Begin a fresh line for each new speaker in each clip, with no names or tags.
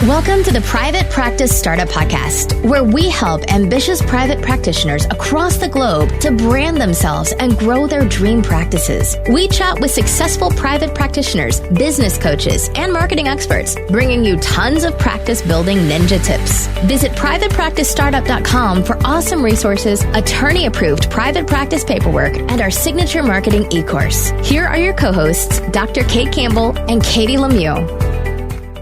Welcome to the Private Practice Startup Podcast, where we help ambitious private practitioners across the globe to brand themselves and grow their dream practices. We chat with successful private practitioners, business coaches, and marketing experts, bringing you tons of practice building ninja tips. Visit privatepracticestartup.com for awesome resources, attorney-approved private practice paperwork, and our signature marketing e-course. Here are your co-hosts, Dr. Kate Campbell and Katie Lemieux.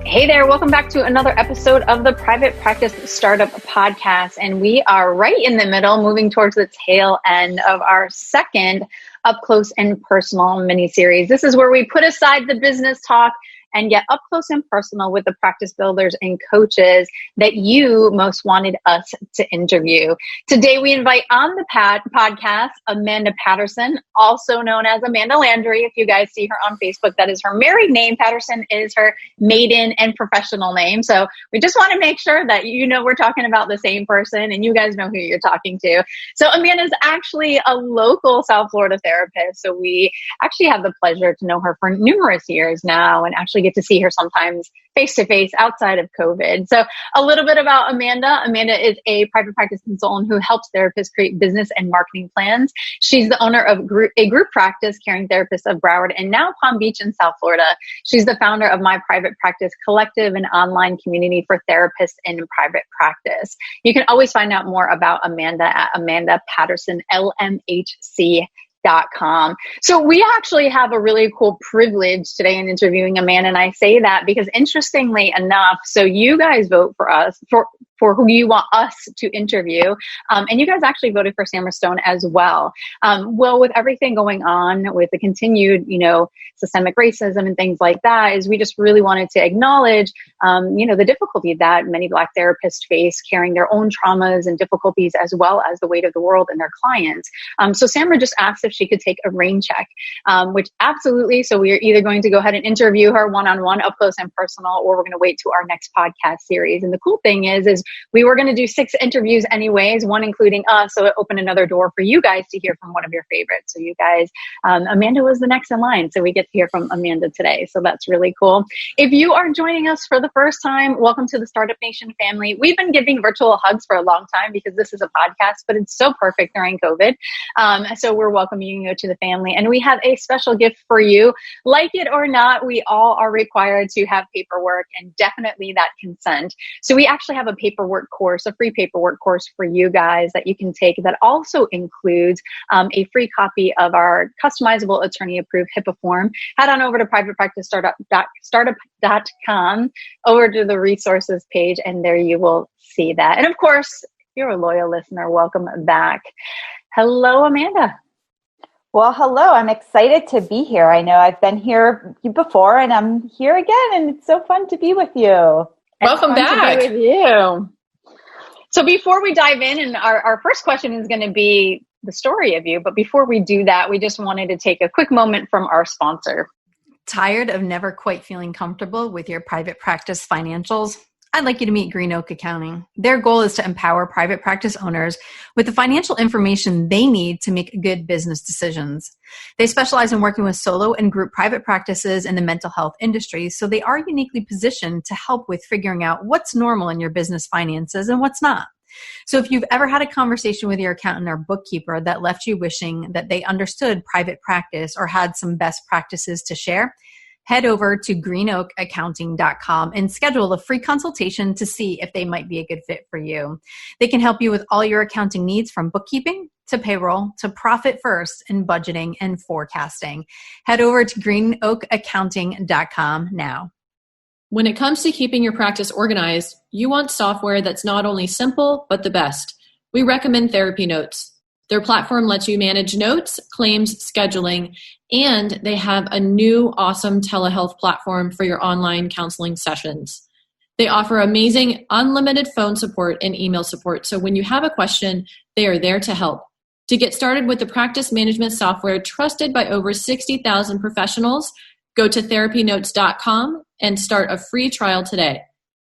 Hey there, welcome back to another episode of the Private Practice Startup Podcast. And we are right in the middle, moving towards the tail end of our second Up Close and Personal mini-series. This is where we put aside the business talk and get up close and personal with the practice builders and coaches that you most wanted us to interview. Today, we invite on the podcast Amanda Patterson, also known as Amanda Landry. If you guys see her on Facebook, that is her married name. Patterson is her maiden and professional name. So we just want to make sure that you know we're talking about the same person and you guys know who you're talking to. So Amanda is actually a local South Florida therapist. So we actually have the pleasure to know her for numerous years now and actually get to see her sometimes face-to-face outside of COVID. So a little bit about Amanda. Amanda is a private practice consultant who helps therapists create business and marketing plans. She's the owner of a group practice, Caring Therapists of Broward, and now Palm Beach in South Florida. She's the founder of My Private Practice Collective, an online community for therapists in private practice. You can always find out more about Amanda at Amanda Patterson, LMHC.com. So we actually have a really cool privilege today in interviewing Amanda, and I say that because interestingly enough, so you guys vote for us, for who you want us to interview, and you guys actually voted for Samra Stone as well. Well, with everything going on with the continued, systemic racism and things like that, is we just really wanted to acknowledge, the difficulty that many Black therapists face carrying their own traumas and difficulties as well as the weight of the world and their clients. So Samra just asked if she could take a rain check, which absolutely. So we are either going to go ahead and interview her one-on-one, up close and personal, or we're going to wait to our next podcast series. And the cool thing is we were going to do 6 interviews anyways, one including us. So it opened another door for you guys to hear from one of your favorites. So you guys, Amanda was the next in line. So we get to hear from Amanda today. So that's really cool. If you are joining us for the first time, welcome to the Startup Nation family. We've been giving virtual hugs for a long time because this is a podcast, but it's so perfect during COVID. So we're welcoming you to the family. And we have a special gift for you. Like it or not, we all are required to have paperwork and definitely that consent. So we actually have a paperwork course, a free paperwork course for you guys that you can take that also includes a free copy of our customizable attorney-approved HIPAA form. Head on over to privatepracticestartup.com, over to the resources page, and there you will see that. And of course, if you're a loyal listener, welcome back. Hello, Amanda.
Well, hello. I'm excited to be here. I know I've been here before and I'm here again, and it's so fun to be with you.
Welcome back. To be with you. So before we dive in, and our first question is going to be the story of you, but before we do that, we just wanted to take a quick moment from our sponsor.
Tired of never quite feeling comfortable with your private practice financials? I'd like you to meet Green Oak Accounting. Their goal is to empower private practice owners with the financial information they need to make good business decisions. They specialize in working with solo and group private practices in the mental health industry, so they are uniquely positioned to help with figuring out what's normal in your business finances and what's not. So if you've ever had a conversation with your accountant or bookkeeper that left you wishing that they understood private practice or had some best practices to share, head over to greenoakaccounting.com and schedule a free consultation to see if they might be a good fit for you. They can help you with all your accounting needs, from bookkeeping to payroll to profit first and budgeting and forecasting. Head over to greenoakaccounting.com now.
When it comes to keeping your practice organized, you want software that's not only simple, but the best. We recommend Therapy Notes. Their platform lets you manage notes, claims, scheduling, and they have a new awesome telehealth platform for your online counseling sessions. They offer amazing unlimited phone support and email support, so when you have a question, they are there to help. To get started with the practice management software trusted by over 60,000 professionals, go to therapynotes.com and start a free trial today.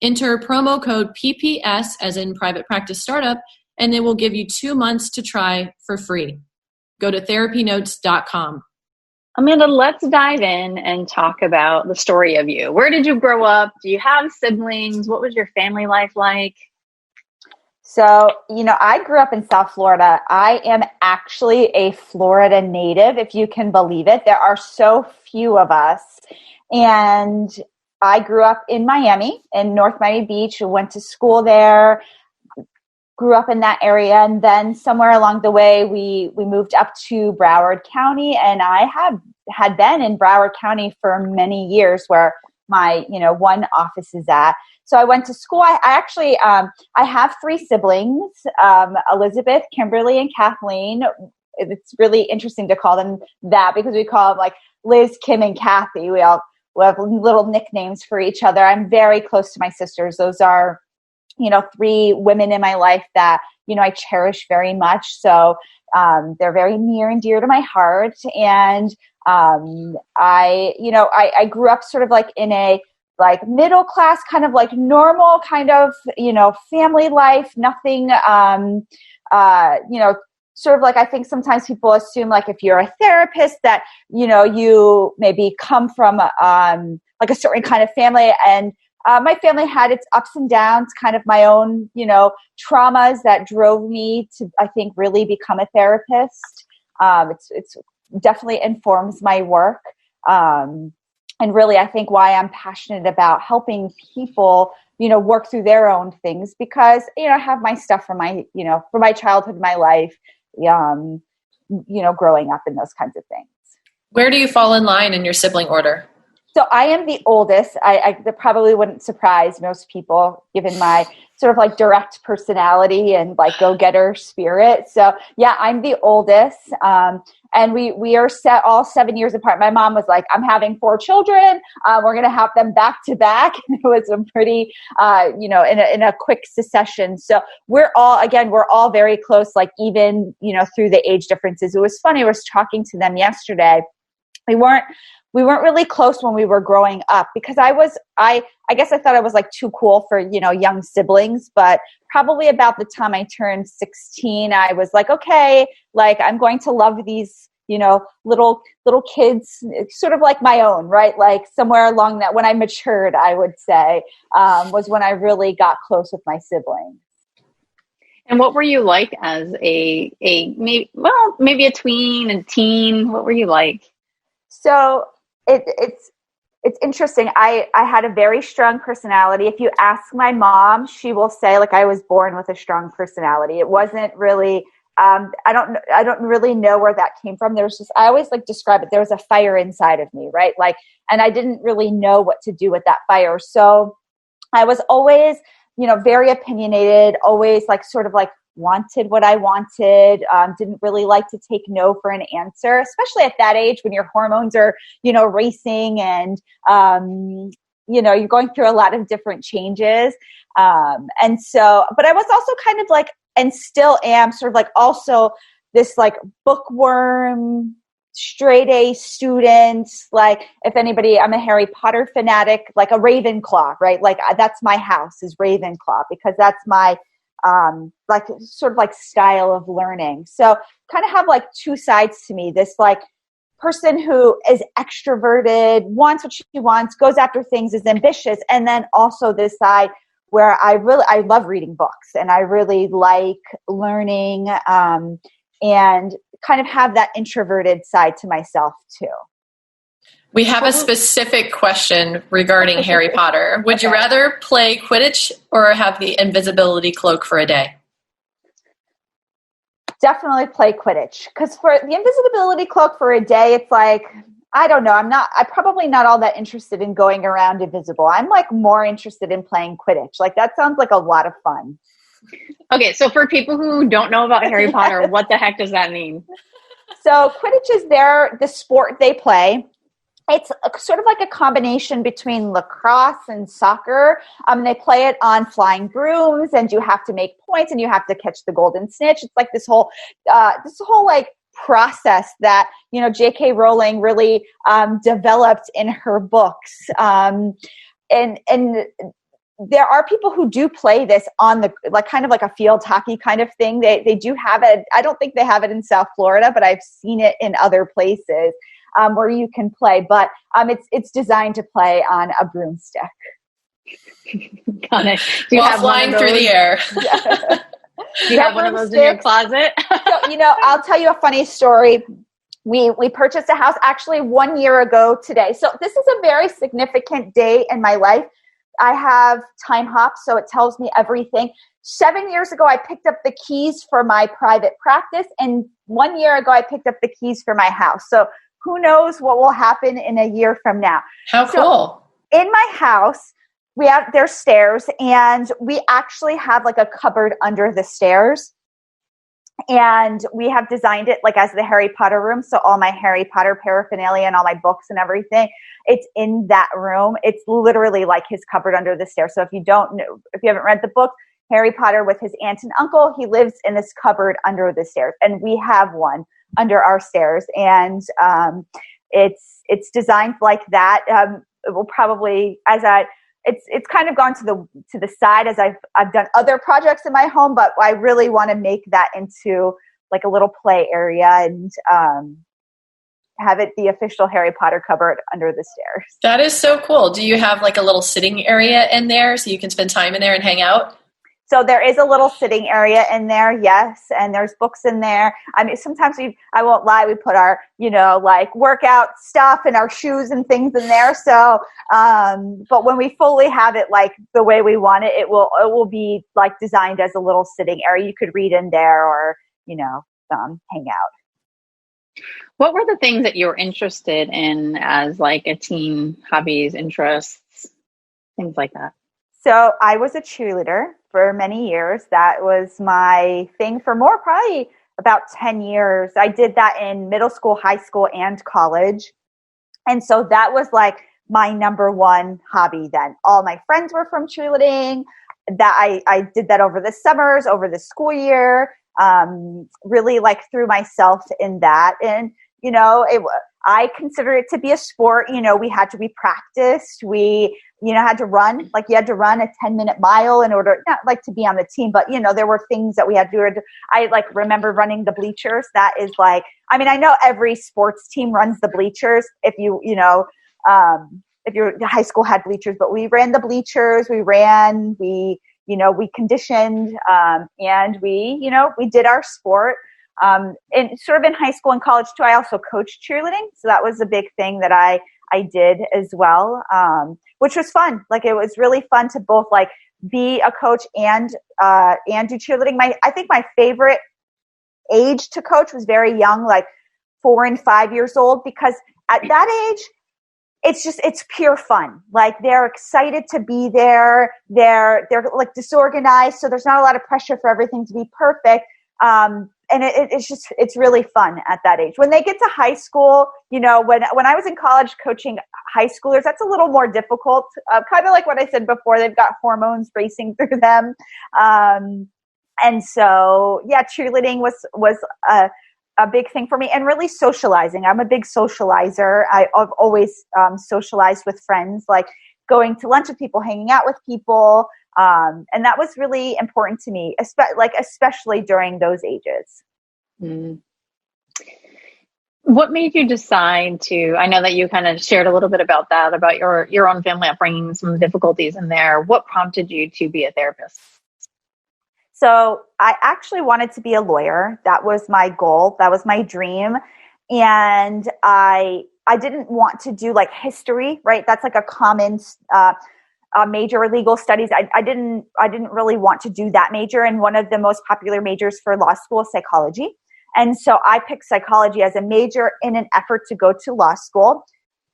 Enter promo code PPS, as in Private Practice Startup, and they will give you 2 months to try for free. Go to therapynotes.com.
Amanda, let's dive in and talk about the story of you. Where did you grow up? Do you have siblings? What was your family life like?
So, I grew up in South Florida. I am actually a Florida native, if you can believe it. There are so few of us. And I grew up in Miami, in North Miami Beach, went to school there, grew up in that area. And then somewhere along the way, we moved up to Broward County. And I had been in Broward County for many years, where my, one office is at. So I went to school. I actually, I have 3 siblings, Elizabeth, Kimberly, and Kathleen. It's really interesting to call them that because we call them like Liz, Kim, and Kathy. We have little nicknames for each other. I'm very close to my sisters. Those are, 3 women in my life that, I cherish very much. So they're very near and dear to my heart. And I grew up sort of like in a middle class, kind of like normal kind of, family life, nothing, sort of like, I think sometimes people assume like if you're a therapist that, you maybe come from like a certain kind of family. And my family had its ups and downs, kind of my own, traumas that drove me to, I think, really become a therapist. It's definitely informs my work. And really, I think why I'm passionate about helping people, work through their own things because, I have my stuff from my, from my childhood, my life, growing up and those kinds of things.
Where do you fall in line in your sibling order?
So I am the oldest. That probably wouldn't surprise most people given my sort of like direct personality and like go-getter spirit. So yeah, I'm the oldest. And we are set all 7 years apart. My mom was like, I'm having 4 children. We're going to have them back to back. It was a pretty, in a quick succession. So we're all very close, like even, through the age differences. It was funny. I was talking to them yesterday. We weren't really close when we were growing up because I guess I thought I was like too cool for, young siblings, but probably about the time I turned 16, I was like, okay, like I'm going to love these, little kids, sort of like my own, right? Like somewhere along that when I matured, I would say, was when I really got close with my siblings.
And what were you like as maybe a tween and teen? What were you like?
So it's interesting. I had a very strong personality. If you ask my mom, she will say like I was born with a strong personality. It wasn't really, I don't really know where that came from. There was just, I always like describe it. There was a fire inside of me, right? Like, and I didn't really know what to do with that fire. So I was always, very opinionated, always like sort of like wanted what I wanted, didn't really like to take no for an answer, especially at that age when your hormones are, racing and, you're going through a lot of different changes. And so, but I was also kind of like, and still am sort of like also this like bookworm, straight A student. Like if anybody, I'm a Harry Potter fanatic, like a Ravenclaw, right? Like that's my house is Ravenclaw because that's my, like sort of like style of learning. So kind of have like 2 sides to me, this like person who is extroverted, wants what she wants, goes after things, is ambitious. And then also this side where I love reading books and I really like learning, and kind of have that introverted side to myself too.
We have a specific question regarding Harry Potter. Would you rather play Quidditch or have the invisibility cloak for a day?
Definitely play Quidditch. Because for the invisibility cloak for a day, it's like, I don't know. I'm probably not all that interested in going around invisible. I'm like more interested in playing Quidditch. Like that sounds like a lot of fun.
Okay, so for people who don't know about Harry Potter, what the heck does that mean?
So Quidditch is the sport they play. It's sort of like a combination between lacrosse and soccer. They play it on flying brooms, and you have to make points, and you have to catch the golden snitch. It's like this whole like process that J.K. Rowling really developed in her books, and there are people who do play this on the like kind of like a field hockey kind of thing. They do have it. I don't think they have it in South Florida, but I've seen it in other places. where you can play, but it's designed to play on a broomstick.
Got it.
While flying through the air.
Do you have one of those in your closet?
So, I'll tell you a funny story. We purchased a house actually 1 year ago today. So this is a very significant day in my life. I have time hop, so it tells me everything. 7 years ago, I picked up the keys for my private practice, and 1 year ago, I picked up the keys for my house. So who knows what will happen in a year from now.
How cool.
In my house, there's stairs, and we actually have like a cupboard under the stairs. And we have designed it like as the Harry Potter room. So all my Harry Potter paraphernalia and all my books and everything, it's in that room. It's literally like his cupboard under the stairs. So if you haven't read the book, Harry Potter with his aunt and uncle, he lives in this cupboard under the stairs. And we have one under our stairs. And it's designed like that. It will probably, it's kind of gone to the side as I've done other projects in my home, but I really want to make that into like a little play area and have it the official Harry Potter cupboard under the stairs.
That is so cool. Do you have like a little sitting area in there so you can spend time in there and hang out?
So there is a little sitting area in there, yes, and there's books in there. I mean, sometimes I won't lie, we put our, like workout stuff and our shoes and things in there. So, but when we fully have it like the way we want it, it will be like designed as a little sitting area. You could read in there or, hang out.
What were the things that you were interested in as like a teen, hobbies, interests, things like that?
So I was a cheerleader for many years. That was my thing for probably about 10 years. I did that in middle school, high school, and college. And so that was like my number one hobby then. All my friends were from cheerleading. That I did that over the summers, over the school year, really like threw myself in that. And, I consider it to be a sport. We practiced. We, had to run, like you had to run a 10-minute mile in order, not like to be on the team, but, there were things that we had to do. I like remember running the bleachers. That is like, I know every sports team runs the bleachers if your high school had bleachers, but we ran the bleachers, we conditioned, and we did our sport. And sort of in high school and college too, I also coached cheerleading. So that was a big thing that I did as well, which was fun. Like it was really fun to both like be a coach and do cheerleading. I think my favorite age to coach was very young, like 4 and 5 years old, because at that age, it's pure fun. Like they're excited to be there. They're like disorganized. So there's not a lot of pressure for everything to be perfect. And it's really fun at that age. When they get to high school, when I was in college coaching high schoolers, that's a little more difficult. Kind of like what I said before, they've got hormones racing through them. And so, yeah, cheerleading was a big thing for me, and really socializing. I'm a big socializer. I've always socialized with friends, like going to lunch with people, hanging out with people. And that was really important to me, especially during those ages.
Mm. What made you decide to, I know that you kind of shared a little bit about that, about your own family upbringing, some difficulties in there. What prompted you to be a therapist?
So I actually wanted to be a lawyer. That was my goal. That was my dream. And I didn't want to do like history, right? That's like a common major, legal studies. I didn't really want to do that major. And one of the most popular majors for law school is psychology. And so I picked psychology as a major in an effort to go to law school.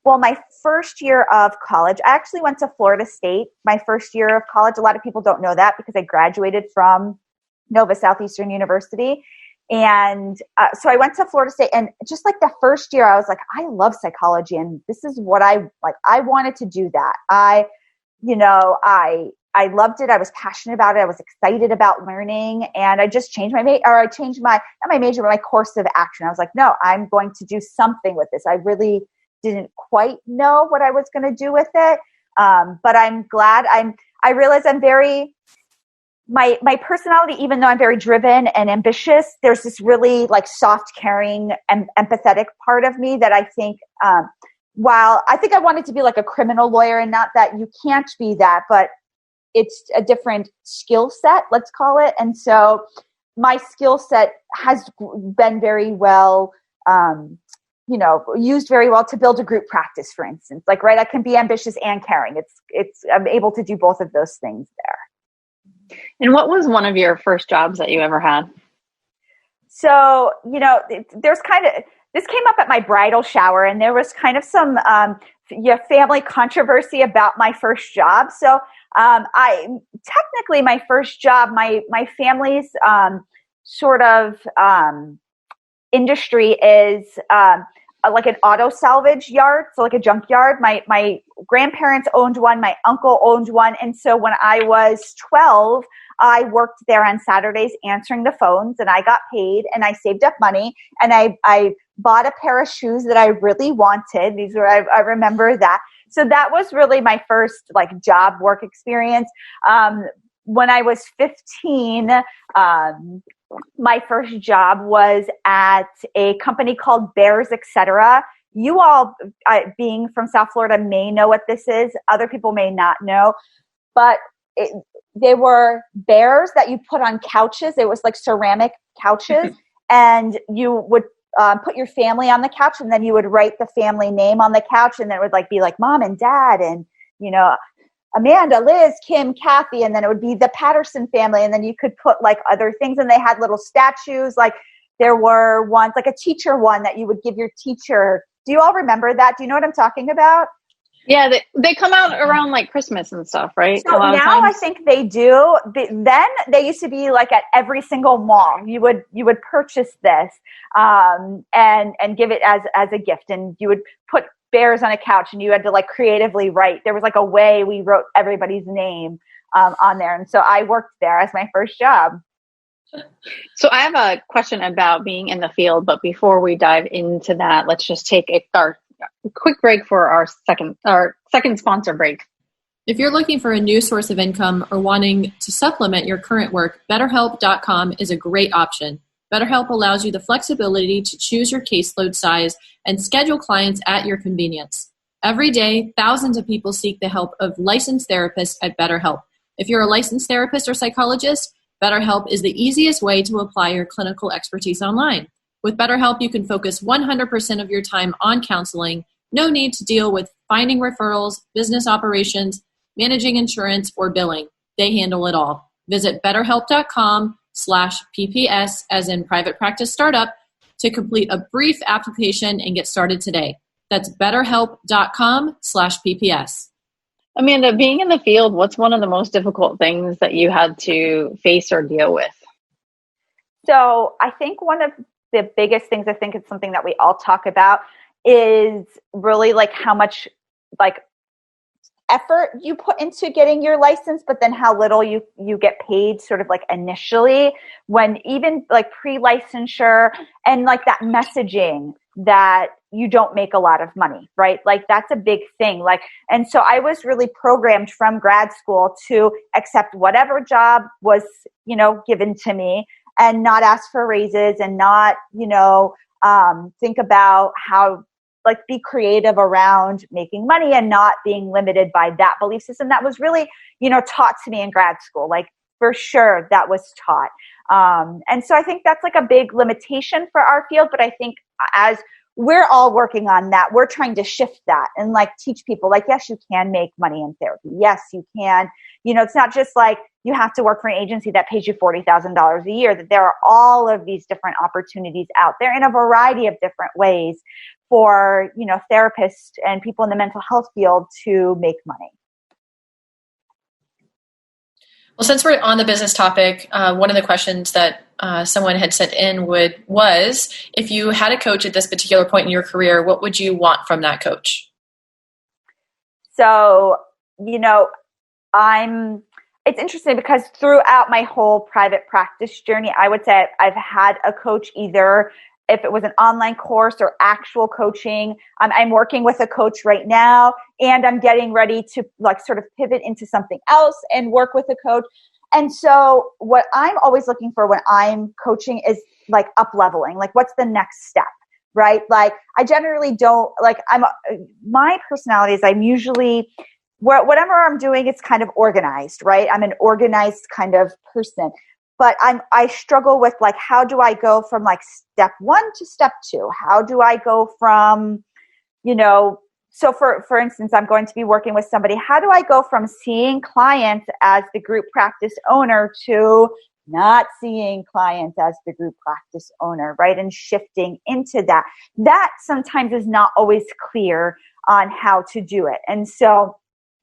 Well, my first year of college, I actually went to Florida State. My first year of college, a lot of people don't know that because I graduated from Nova Southeastern University. And so I went to Florida State, and just like the first year, I was like, I love psychology, and this is what I like. I wanted to do that. I loved it. I was passionate about it. I was excited about learning, and I just changed my my course of action. I was like, no, I'm going to do something with this. I really didn't quite know what I was going to do with it. But I'm glad I realized I'm very, my personality, even though I'm very driven and ambitious, there's this really like soft, caring and empathetic part of me that I think, while I think I wanted to be like a criminal lawyer, and not that you can't be that, but it's a different skill set, let's call it. And so my skill set has been very well, used very well to build a group practice, for instance. Like, right, I can be ambitious and caring. I'm able to do both of those things there.
And what was one of your first jobs that you ever had?
So, this came up at my bridal shower, and there was kind of some family controversy about my first job. So technically my first job, my family's industry is like an auto salvage yard, so like a junkyard. My grandparents owned one, my uncle owned one, and so when I was 12, I worked there on Saturdays answering the phones, and I got paid, and I saved up money, and I bought a pair of shoes that I really wanted. I remember that. So that was really my first like job work experience. When I was 15, my first job was at a company called Bears, Etc. You all, being from South Florida, may know what this is. Other people may not know, but they were bears that you put on couches. It was like ceramic couches, and you would put your family on the couch, and then you would write the family name on the couch, and then it would like be like mom and dad, and Amanda, Liz, Kim, Kathy, and then it would be the Patterson family, and then you could put like other things, and they had little statues. Like there were ones like a teacher one that you would give your teacher. Do you all remember that? Do you know what I'm talking about?
Yeah, they come out around like Christmas and stuff, right?
So now I think they do. Then they used to be like at every single mall. You would purchase this and give it as a gift, and you would put bears on a couch, and you had to like creatively write. There was like a way we wrote everybody's name on there, and so I worked there as my first job.
So I have a question about being in the field, but before we dive into that, let's just take our quick break for our second sponsor break.
If you're looking for a new source of income or wanting to supplement your current work, BetterHelp.com is a great option. BetterHelp allows you the flexibility to choose your caseload size and schedule clients at your convenience. Every day, thousands of people seek the help of licensed therapists at BetterHelp. If you're a licensed therapist or psychologist, BetterHelp is the easiest way to apply your clinical expertise online. With BetterHelp, you can focus 100% of your time on counseling. No need to deal with finding referrals, business operations, managing insurance, or billing. They handle it all. Visit BetterHelp.com/PPS, as in private practice startup, to complete a brief application and get started today. That's BetterHelp.com/PPS.
Amanda, being in the field, what's one of the most difficult things that you had to face or deal with?
So I think one of the biggest things, I think it's something that we all talk about, is really like how much like effort you put into getting your license, but then how little you get paid sort of like initially, when even like pre-licensure, and like that messaging that you don't make a lot of money, right? Like that's a big thing. Like, and so I was really programmed from grad school to accept whatever job was, given to me, and not ask for raises, and not, think about how, like, be creative around making money, and not being limited by that belief system that was really, taught to me in grad school. Like, for sure that was taught. And so I think that's like a big limitation for our field. But I think as we're all working on that, we're trying to shift that and like teach people like, yes, you can make money in therapy. Yes, you can. It's not just like you have to work for an agency that pays you $40,000 a year, that there are all of these different opportunities out there in a variety of different ways for, therapists and people in the mental health field to make money.
Well, since we're on the business topic, one of the questions that someone had sent in was, if you had a coach at this particular point in your career, what would you want from that coach?
So, it's interesting because throughout my whole private practice journey, I would say I've had a coach, either if it was an online course or actual coaching. I'm working with a coach right now, and I'm getting ready to like sort of pivot into something else and work with a coach. And so what I'm always looking for when I'm coaching is like up leveling, like what's the next step, right? Like I generally don't my personality is I'm usually whatever I'm doing, it's kind of organized, right? I'm an organized kind of person, but I struggle with like, how do I go from like step 1 to step 2? How do I go from, so for instance, I'm going to be working with somebody. How do I go from seeing clients as the group practice owner to not seeing clients as the group practice owner, right? And shifting into that. That sometimes is not always clear on how to do it. And so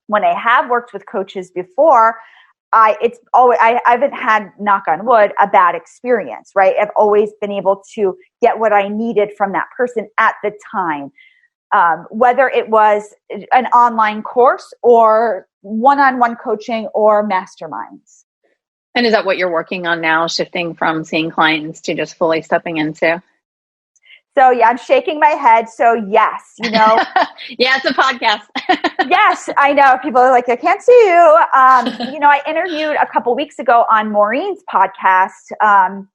when I have worked with coaches before, I haven't had, knock on wood, a bad experience, right? I've always been able to get what I needed from that person at the time. Whether it was an online course or one-on-one coaching or masterminds.
And is that what you're working on now, shifting from seeing clients to just fully stepping into?
So yeah, I'm shaking my head. So yes,
Yeah, it's a podcast.
Yes, I know. People are like, I can't see you. I interviewed a couple weeks ago on Maureen's podcast, and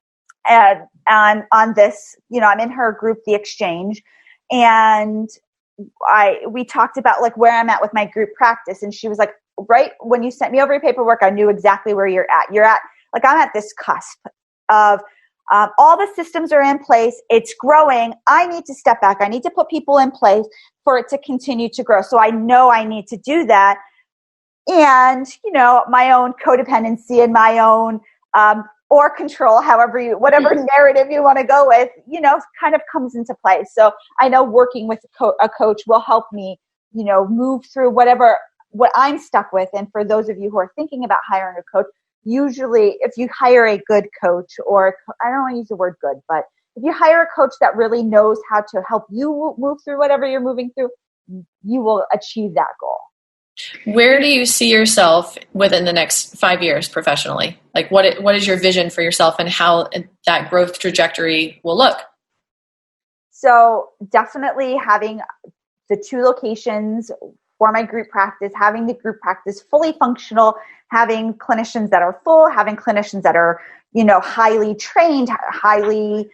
on this, I'm in her group, The Exchange. And we talked about like where I'm at with my group practice. And she was like, right when you sent me over your paperwork, I knew exactly where you're at. I'm at this cusp of all the systems are in place. It's growing. I need to step back. I need to put people in place for it to continue to grow. So I know I need to do that. And, my own codependency and my own, or control, whatever narrative you want to go with, kind of comes into play. So I know working with a coach will help me, move through what I'm stuck with. And for those of you who are thinking about hiring a coach, usually if you hire a good coach, or I don't want to use the word good, but if you hire a coach that really knows how to help you move through whatever you're moving through, you will achieve that goal.
Where do you see yourself within the next 5 years professionally? Like what is your vision for yourself and how that growth trajectory will look?
So definitely having the 2 locations for my group practice, having the group practice fully functional, having clinicians that are full, having clinicians that are, highly trained, highly,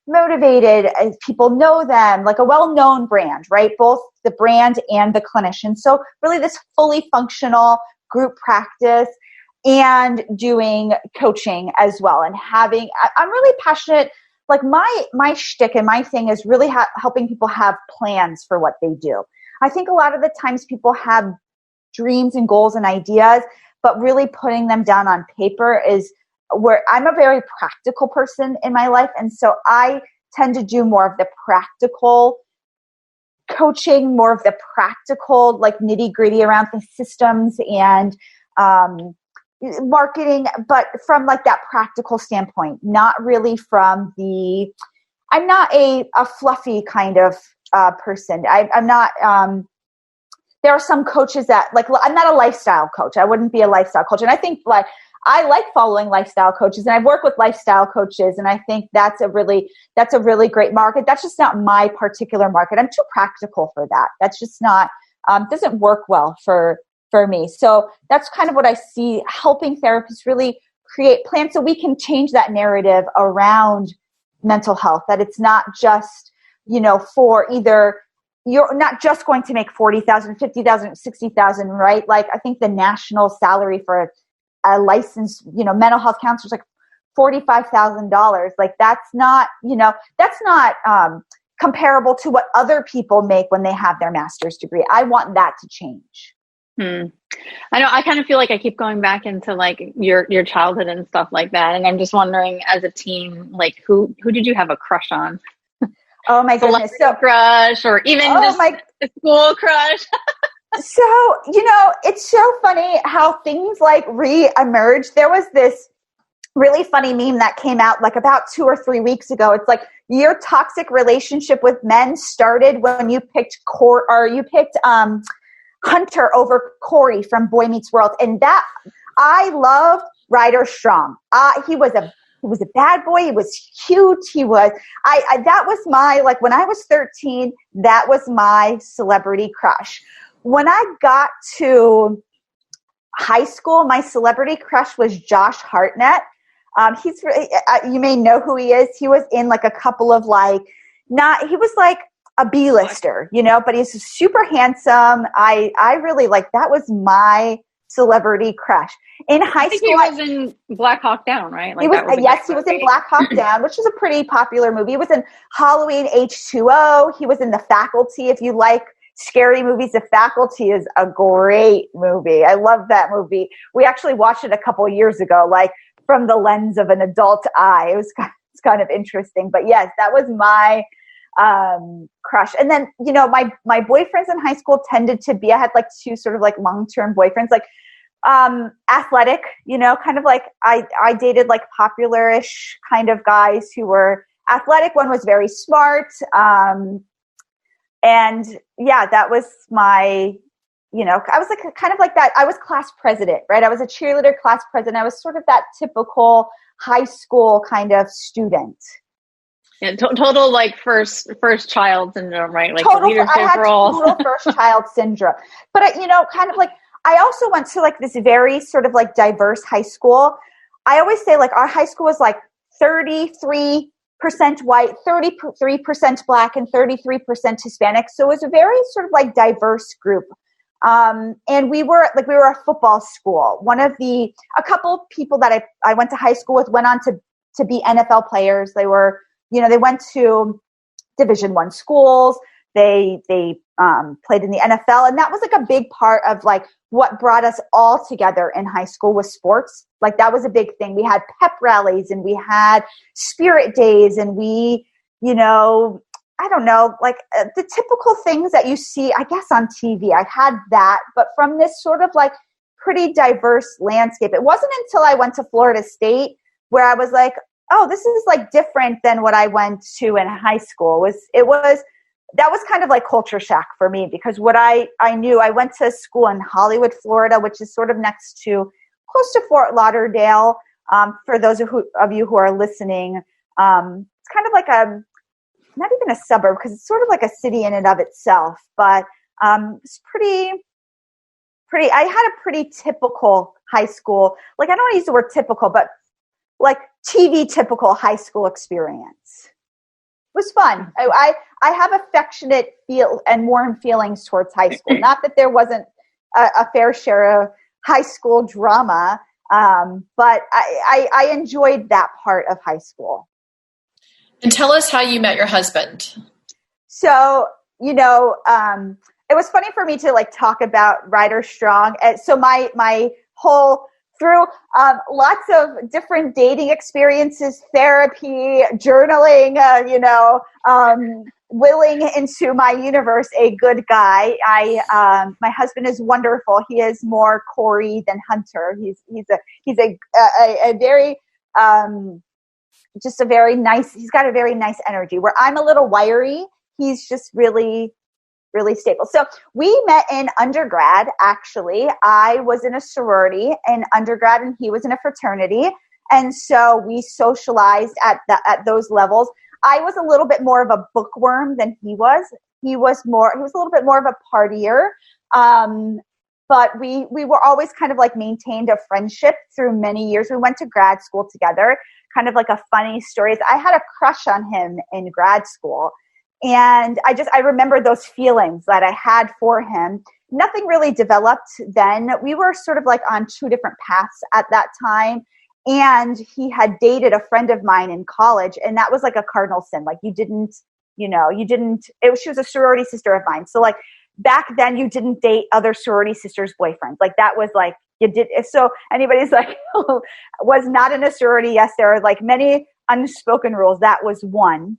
motivated, as people know them, like a well-known brand, right? Both the brand and the clinician. So really this fully functional group practice and doing coaching as well. And I'm really passionate, like my shtick and my thing is really helping people have plans for what they do. I think a lot of the times people have dreams and goals and ideas, but really putting them down on paper is where I'm a very practical person in my life. And so I tend to do more of the practical coaching, more of the practical, like nitty gritty around the systems and marketing, but from like that practical standpoint, not really from I'm not a fluffy kind of person. I'm not, there are some coaches that I'm not a lifestyle coach. I wouldn't be a lifestyle coach. And I think I like following lifestyle coaches and I've worked with lifestyle coaches. And I think that's a really great market. That's just not my particular market. I'm too practical for that. That's just not, doesn't work well for me. So that's kind of what I see, helping therapists really create plans so we can change that narrative around mental health, that it's not just, for either you're not just going to make $40,000, $50,000, $60,000, right? Like I think the national salary for a licensed, mental health counselor is like $45,000. Like that's not comparable to what other people make when they have their master's degree. I want that to change.
I know. I kind of feel like I keep going back into like your childhood and stuff like that. And I'm just wondering, as a teen, like who did you have a crush on?
Oh my goodness.
So crush, or even just a school crush.
So, it's so funny how things like re-emerge. There was this really funny meme that came out like about 2 or 3 weeks ago. It's like your toxic relationship with men started when you picked Hunter over Corey from Boy Meets World. And that I loved Ryder Strong. He was a bad boy. He was cute. That was my, like when I was 13, that was my celebrity crush. When I got to high school, my celebrity crush was Josh Hartnett. He's you may know who he is. He was in like a couple of he was like a B-lister, but he's super handsome. I really that was my celebrity crush. In high school,
he was in Black Hawk Down, right?
He was in Black Hawk Down, which is a pretty popular movie. He was in Halloween H2O. He was in The Faculty. If you like scary movies, The Faculty is a great movie. I love that movie. We actually watched it a couple of years ago, from the lens of an adult eye. It's kind of interesting. But yes, that was my crush. And then, my boyfriends in high school tended to be, I had two sort of long-term boyfriends, athletic, kind of I dated popular-ish kind of guys who were athletic. One was very smart. And yeah, that was my, I was kind of that. I was class president, right? I was a cheerleader class president. I was sort of that typical high school kind of student.
Yeah, total first child syndrome, right?
I had total first child syndrome. But kind of I also went to this very sort of diverse high school. I always say our high school was 33% white, 33% black, and 33% Hispanic. So it was a very sort of diverse group. And we were a football school. A couple people that I went to high school with went on to be NFL players. They were, they went to Division I schools. They played in the NFL, and that was a big part of what brought us all together in high school was sports. That was a big thing. We had pep rallies and we had spirit days, and we, I don't know, the typical things that you see, I guess, on TV. I had that, but from this sort of pretty diverse landscape. It wasn't until I went to Florida State where I was oh, this is different than what I went to in high school. That was kind of culture shock for me, because what I knew, I went to school in Hollywood, Florida, which is sort of close to Fort Lauderdale. For those of you who are listening, it's kind of not even a suburb, because it's sort of a city in and of itself, but it's pretty, I had a pretty typical high school. I don't want to use the word typical, but TV typical high school experience. It was fun. I have affectionate and warm feelings towards high school. Not that there wasn't a fair share of high school drama, but I enjoyed that part of high school.
And tell us how you met your husband.
So, it was funny for me to talk about Rider Strong. So my whole through lots of different dating experiences, therapy, journaling, willing into my universe a good guy. My husband is wonderful. He is more Corey than Hunter. He's a very just a very nice. He's got a very nice energy. Where I'm a little wiry, he's just really stable. So we met in undergrad, actually. I was in a sorority in undergrad and he was in a fraternity. And so we socialized at those levels. I was a little bit more of a bookworm than he was. He was a little bit more of a partier. But we were always kind of maintained a friendship through many years. We went to grad school together. Kind of a funny story is I had a crush on him in grad school. And I remember those feelings that I had for him. Nothing really developed then. We were sort of on two different paths at that time. And he had dated a friend of mine in college. And that was a cardinal sin. She was a sorority sister of mine. So back then you didn't date other sorority sisters' boyfriends. That was you did. So anybody's was not in a sorority. Yes, there are many unspoken rules. That was one.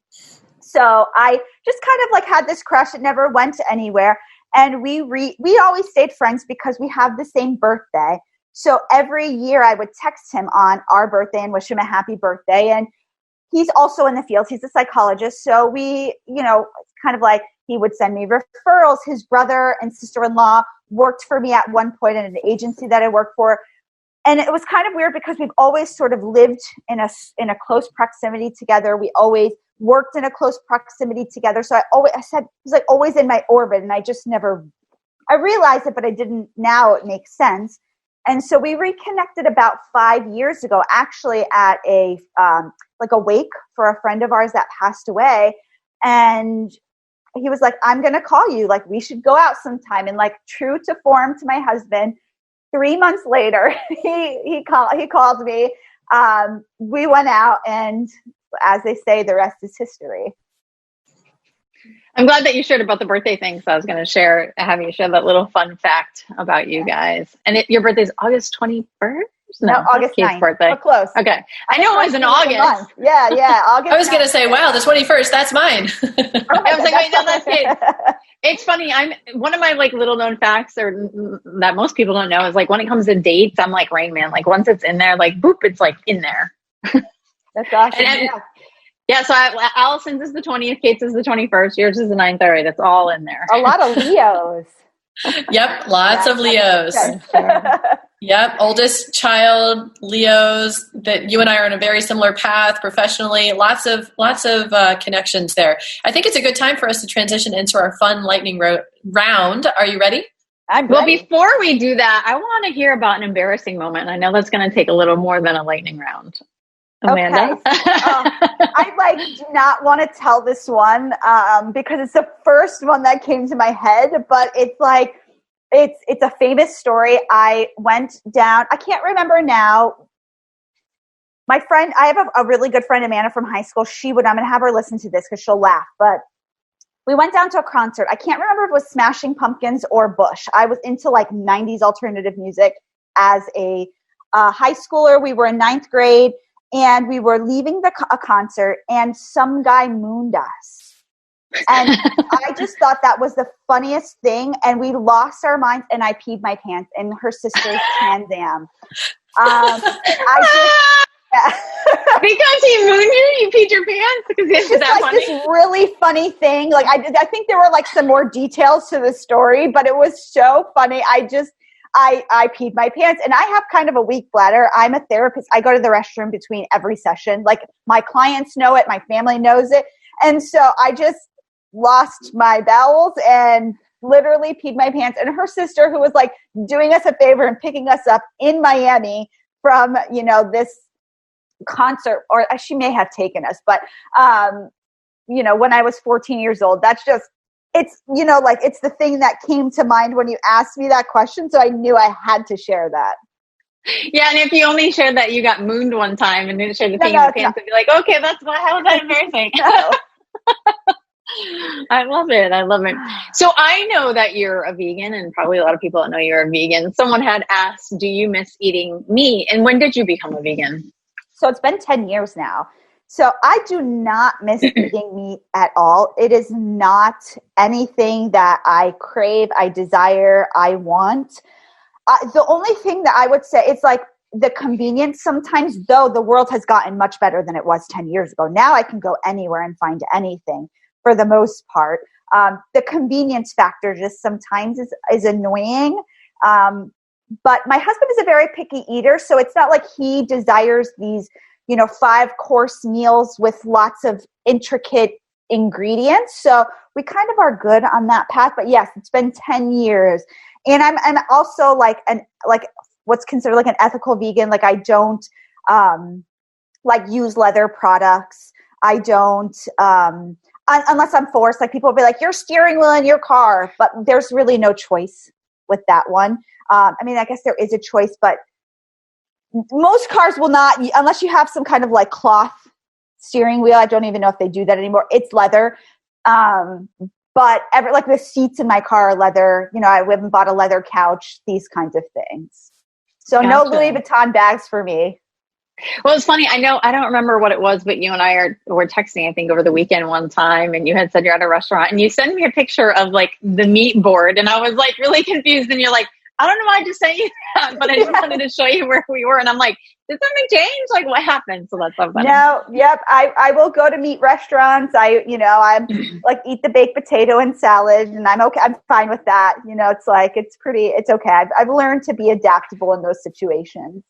So I just kind of had this crush. It never went anywhere. And we always stayed friends because we have the same birthday. So every year I would text him on our birthday and wish him a happy birthday. And he's also in the field. He's a psychologist. So we, kind of he would send me referrals. His brother and sister-in-law worked for me at one point in an agency that I worked for. And it was kind of weird because we've always sort of lived in a close proximity together. We always worked in a close proximity together. So I said, he's always in my orbit. And I just never, I realized it, but I didn't, now it makes sense. And so we reconnected about 5 years ago, actually at a wake for a friend of ours that passed away. And he was like, I'm going to call you. Like, we should go out sometime. And like, true to form to my husband, 3 months later, he called me. We went out, and as they say, the rest is history.
I'm glad that you shared about the birthday thing. So I was going to have you share that little fun fact about you guys. And your birthday is August 21st?
No, August 9th.
Birthday.
We're close.
Okay. I know it was in August.
Yeah, August.
I was going to say, wow, the 21st, that's mine.
I was like, wait, no, that's Kate. It's funny. One of my like little known facts that most people don't know is like when it comes to dates, I'm like Rain Man. Like once it's in there, like boop, it's like in there.
That's awesome.
Yeah, so Allison's is the 20th, Kate's is the 21st, yours is the 9th. All right, it's all in there.
A lot of Leos.
Yep, lots of Leos. Yep, oldest child, Leos. That you and I are on a very similar path professionally. Lots of connections there. I think it's a good time for us to transition into our fun lightning round. Are you ready?
I'm ready.
Well, before we do that, I want to hear about an embarrassing moment. I know that's going to take a little more than a lightning round. Amanda?
Okay. I do not want to tell this one because it's the first one that came to my head, but it's a famous story. I went down, I can't remember now. My friend, I have a really good friend, Amanda, from high school. I'm going to have her listen to this because she'll laugh, but we went down to a concert. I can't remember if it was Smashing Pumpkins or Bush. I was into like 90s alternative music as a high schooler. We were in 9th grade. And we were leaving a concert, and some guy mooned us. And I just thought that was the funniest thing. And we lost our minds, and I peed my pants in her sister's Trans Am.
Because he mooned you peed your pants? Because it's just that funny?
This really funny thing. Like I think there were like some more details to the story, but it was so funny. I peed my pants, and I have kind of a weak bladder. I'm a therapist. I go to the restroom between every session. Like my clients know it. My family knows it. And so I just lost my bowels and literally peed my pants. And her sister, who was like doing us a favor and picking us up in Miami from, this concert, or she may have taken us, but, when I was 14 years old, it's the thing that came to mind when you asked me that question. So I knew I had to share that.
Yeah. And if you only shared that you got mooned one time and didn't share the thing in the pants, it'd be like, okay, how is that embarrassing?
No.
I love it. So I know that you're a vegan, and probably a lot of people don't know you're a vegan. Someone had asked, do you miss eating meat? And when did you become a vegan?
So it's been 10 years now. So I do not miss eating meat at all. It is not anything that I crave, I desire, I want. The only thing that I would say, it's like the convenience sometimes, though the world has gotten much better than it was 10 years ago. Now I can go anywhere and find anything for the most part. The convenience factor just sometimes is annoying. But my husband is a very picky eater, so it's not like he desires these 5-course meals with lots of intricate ingredients. So we kind of are good on that path. But yes, it's been 10 years. And I'm also like what's considered like an ethical vegan. Like I don't use leather products. I don't unless I'm forced. Like people will be like, your steering wheel in your car, but there's really no choice with that one. I guess there is a choice, but most cars will not, unless you have some kind of like cloth steering wheel. I don't even know if they do that anymore. It's leather. But the seats in my car are leather. I went and bought a leather couch, these kinds of things. So
Gotcha.
No Louis Vuitton bags for me.
Well, it's funny. I don't remember what it was, but you and I were texting, I think, over the weekend one time, and you had said you're at a restaurant, and you sent me a picture of like the meat board, and I was like really confused, and you're like, I don't know why I just sent you that, but I just wanted to show you where we were. And I'm like, did something change? Like what happened? So that's so funny.
No, yep. I will go to meat restaurants. I'm like eat the baked potato and salad, and I'm okay. I'm fine with that. It's okay. I've learned to be adaptable in those situations.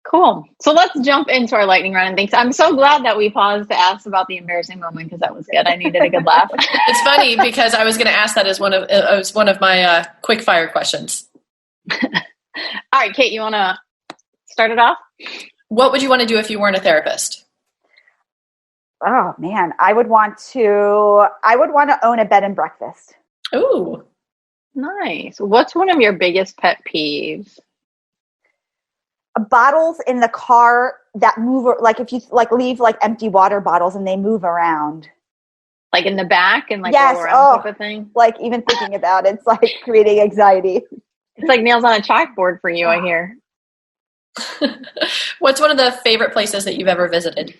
Cool. So let's jump into our lightning round and things. I'm so glad that we paused to ask about the embarrassing moment because that was good. I needed a good laugh.
It's funny because I was going to ask that as one of my quick fire questions.
right, Kate, you want to start it off?
What would you want to do if you weren't a therapist?
Oh man, I would want to own a bed and breakfast.
Ooh.
Nice. What's one of your biggest pet peeves?
Bottles in the car that move, like if you like leave like empty water bottles and they move around.
Like in the back and like
yes,
roll around type of thing?
Like even thinking about it's like creating anxiety.
It's like nails on a chalkboard for you, I hear.
What's one of the favorite places that you've ever visited?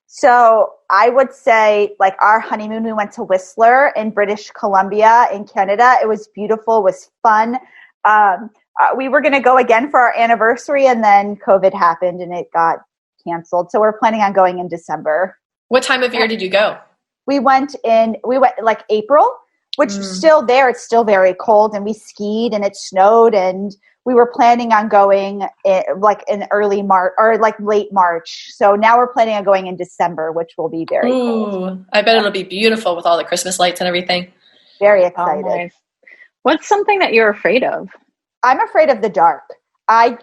So I would say like our honeymoon, we went to Whistler in British Columbia in Canada. It was beautiful. It was fun. We were going to go again for our anniversary and then COVID happened and it got canceled. So we're planning on going in December.
What time of year did you go?
We went like April, which still there. It's still very cold and we skied and it snowed and we were planning on going in early March or like late March. So now we're planning on going in December, which will be very cold.
I bet it'll be beautiful with all the Christmas lights and everything.
Very excited.
Oh, nice. What's something that you're afraid of?
I'm afraid of the dark. I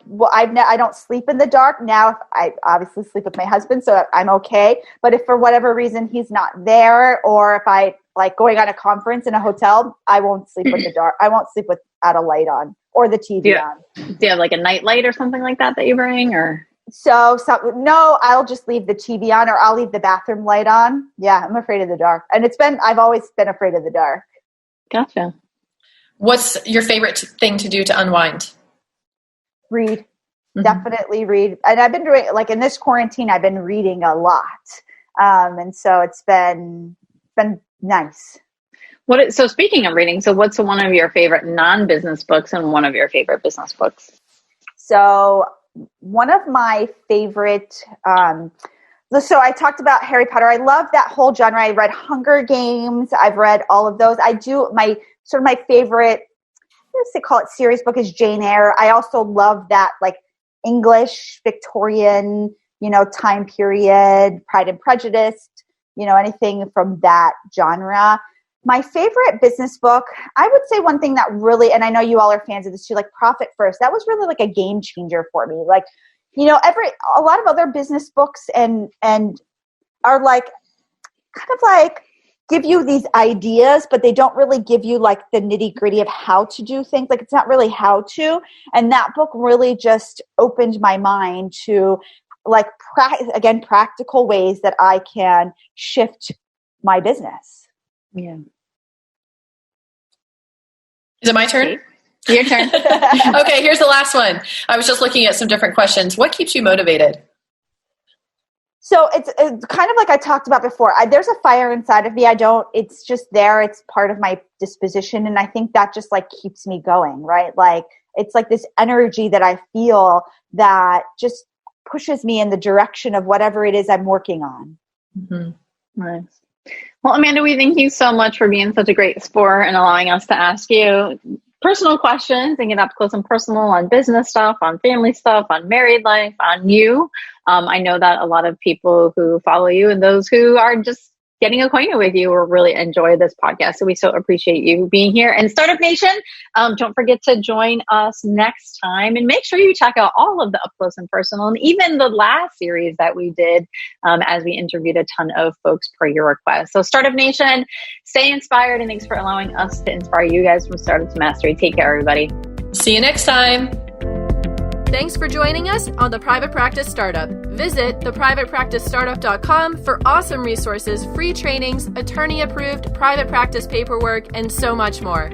don't sleep in the dark. Now I obviously sleep with my husband, so I'm okay. But if for whatever reason he's not there, or if I like going on a conference in a hotel, I won't sleep with the dark. I won't sleep without a light on or the TV on.
Do you have like a night light or something like that you bring, or?
So no, I'll just leave the TV on, or I'll leave the bathroom light on. Yeah, I'm afraid of the dark, and I've always been afraid of the dark.
Gotcha.
What's your favorite thing to do to unwind?
Read.
Mm-hmm. Definitely
read. And I've been doing, like in this quarantine, I've been reading a lot. And so it's been nice.
So speaking of reading, so what's one of your favorite non-business books and one of your favorite business books?
So one of my favorite, so I talked about Harry Potter. I love that whole genre. I read Hunger Games. I've read all of those. I do my favorite, they call it series book is Jane Eyre. I also love that like English Victorian, time period, Pride and Prejudice, anything from that genre. My favorite business book, I would say one thing that really, and I know you all are fans of this too, like Profit First. That was really like a game changer for me. Like, a lot of other business books and are like kind of like give you these ideas, but they don't really give you like the nitty gritty of how to do things. Like it's not really how to. And that book really just opened my mind to like, practical ways that I can shift my business.
Yeah.
Is it my turn?
Your turn.
Okay, here's the last one. I was just looking at some different questions. What keeps you motivated?
So it's kind of like I talked about before. There's a fire inside of me. It's just there. It's part of my disposition. And I think that just like keeps me going, right? Like it's like this energy that I feel that just pushes me in the direction of whatever it is I'm working on.
Mm-hmm.
Nice. Well, Amanda, we thank you so much for being such a great sport and allowing us to ask you personal questions and get up close and personal on business stuff, on family stuff, on married life, on you. I know that a lot of people who follow you and those who are just getting acquainted with you will really enjoy this podcast. So we so appreciate you being here. And Startup Nation, don't forget to join us next time and make sure you check out all of the Up Close and Personal and even the last series that we did as we interviewed a ton of folks per your request. So Startup Nation, stay inspired and thanks for allowing us to inspire you guys from startup to mastery. Take care, everybody.
See you next time.
Thanks for joining us on The Private Practice Startup. Visit theprivatepracticestartup.com for awesome resources, free trainings, attorney-approved private practice paperwork, and so much more.